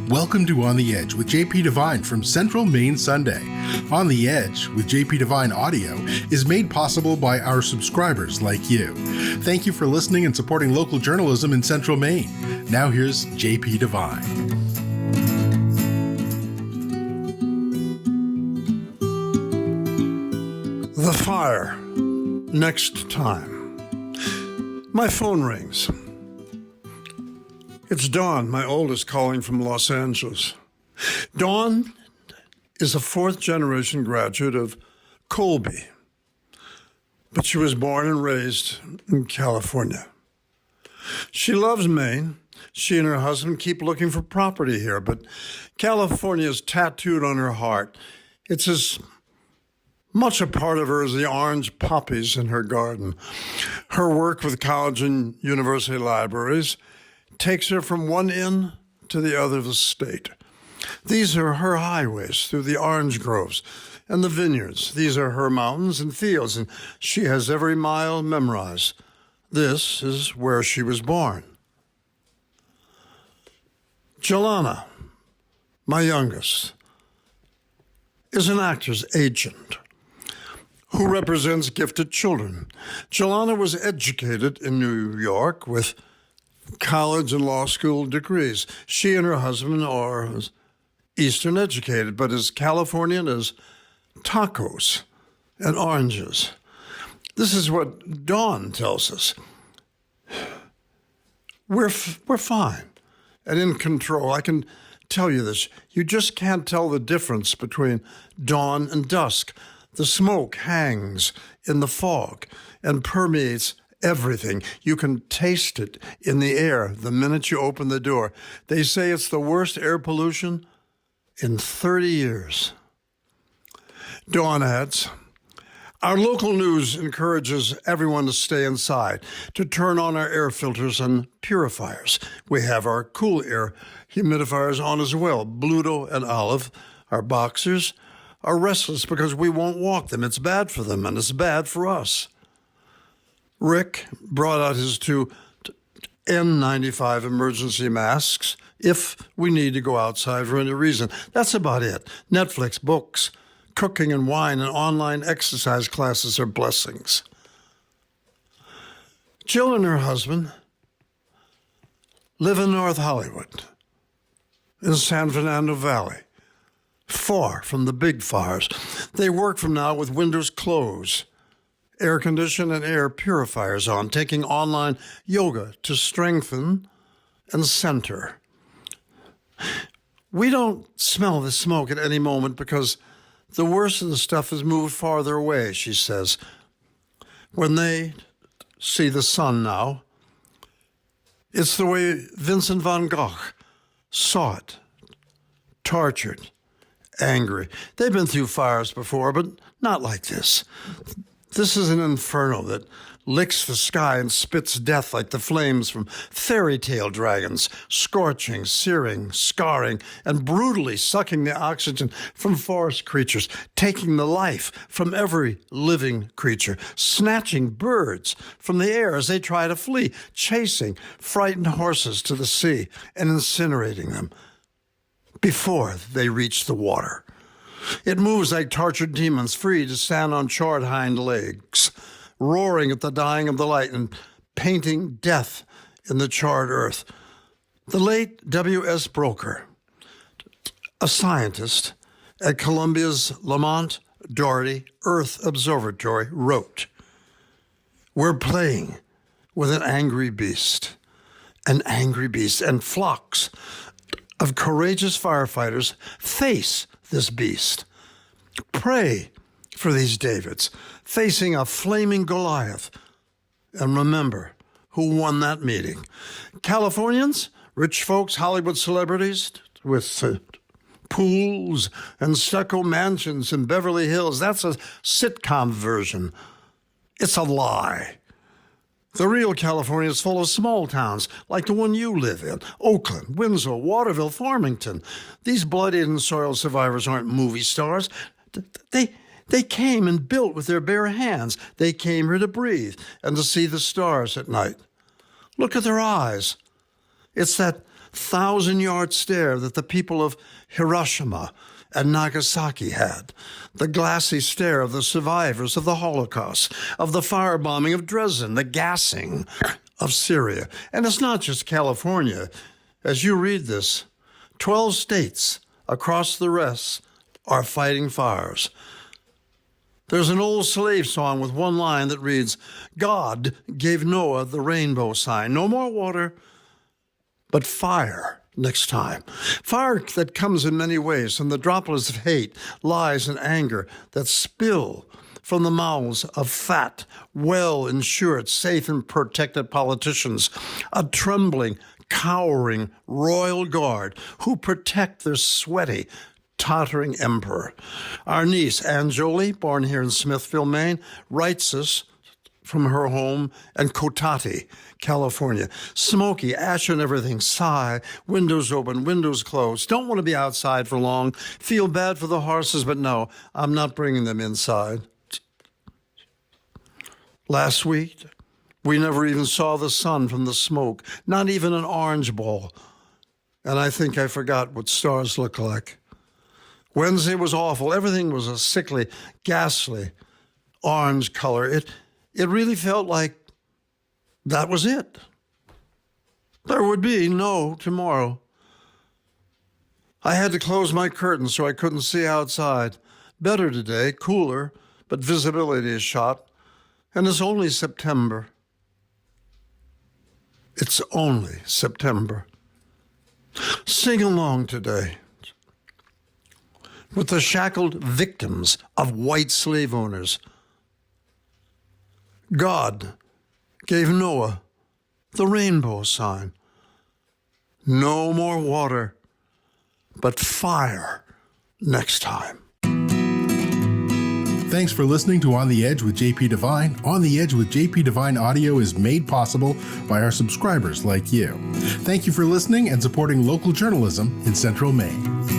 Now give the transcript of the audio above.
Welcome to On the Edge with J.P. Devine from Central Maine Sunday. On the Edge with J.P. Devine Audio is made possible by our subscribers like you. Thank you for listening and supporting local journalism in Central Maine. Now here's J.P. Devine. The fire. Next time. My phone rings. It's Dawn, my oldest, calling from Los Angeles. Dawn is a fourth-generation graduate of Colby, but she was born and raised in California. She loves Maine. She and her husband keep looking for property here, but California is tattooed on her heart. It's as much a part of her as the orange poppies in her garden. Her work with college and university libraries takes her from one end to the other of the state. These are her highways through the orange groves and the vineyards. These are her mountains and fields, and she has every mile memorized. This is where she was born. Jelana, my youngest, is an actor's agent who represents gifted children. Jelana was educated in New York with college and law school degrees. She and her husband are Eastern educated, but as Californian as tacos and oranges. This is what Dawn tells us. We're fine and in control. I can tell you this. You just can't tell the difference between dawn and dusk. The smoke hangs in the fog and permeates everything. You can taste it in the air the minute you open the door. They say it's the worst air pollution in 30 years. Dawn adds, our local news encourages everyone to stay inside, to turn on our air filters and purifiers. We have our cool air humidifiers on as well. Bluto and Olive, our boxers, are restless because we won't walk them. It's bad for them, and it's bad for us. Rick brought out his two N95 emergency masks if we need to go outside for any reason. That's about it. Netflix, books, cooking and wine, and online exercise classes are blessings. Jill and her husband live in North Hollywood, in San Fernando Valley, far from the big fires. They work from now with windows closed, air condition and air purifiers on, taking online yoga to strengthen and center. We don't smell the smoke at any moment because the worst of the stuff has moved farther away, she says. When they see the sun now, it's the way Vincent van Gogh saw it, tortured, angry. They've been through fires before, but not like this. This is an inferno that licks the sky and spits death like the flames from fairy tale dragons, scorching, searing, scarring, and brutally sucking the oxygen from forest creatures, taking the life from every living creature, snatching birds from the air as they try to flee, chasing frightened horses to the sea and incinerating them before they reach the water. It moves like tortured demons, free to stand on charred hind legs, roaring at the dying of the light and painting death in the charred earth. The late W.S. Broker, a scientist at Columbia's Lamont Doherty Earth Observatory, wrote, we're playing with an angry beast, and flocks of courageous firefighters face this beast. Pray for these Davids facing a flaming Goliath. And remember who won that meeting. Californians, rich folks, Hollywood celebrities with pools and stucco mansions in Beverly Hills. That's a sitcom version. It's a lie. The real California is full of small towns like the one you live in. Oakland, Winslow, Waterville, Farmington. These bloodied and soiled survivors aren't movie stars. They came and built with their bare hands. They came here to breathe and to see the stars at night. Look at their eyes. It's that 1,000-yard stare that the people of Hiroshima and Nagasaki had, the glassy stare of the survivors of the Holocaust, of the firebombing of Dresden, the gassing of Syria. And it's not just California. As you read this, 12 states across the rest are fighting fires. There's an old slave song with one line that reads, God gave Noah the rainbow sign. No more water, but fire next time. Fire that comes in many ways, from the droplets of hate, lies, and anger that spill from the mouths of fat, well-insured, safe and protected politicians, a trembling, cowering royal guard who protect their sweaty, tottering emperor. Our niece, Ann Jolie, born here in Smithville, Maine, writes us from her home in Cotati, California. Smoky, ash and everything, sigh, windows open, windows closed. Don't want to be outside for long. Feel bad for the horses, but no, I'm not bringing them inside. Last week, we never even saw the sun from the smoke, not even an orange ball. And I think I forgot what stars look like. Wednesday was awful. Everything was a sickly, ghastly orange color. It really felt like that was it. There would be no tomorrow. I had to close my curtains so I couldn't see outside. Better today, cooler, but visibility is shot. And it's only September. It's only September. Sing along today with the shackled victims of white slave owners. God gave Noah the rainbow sign. No more water, but fire next time. Thanks for listening to On the Edge with J.P. Devine. On the Edge with J.P. Devine audio is made possible by our subscribers like you. Thank you for listening and supporting local journalism in Central Maine.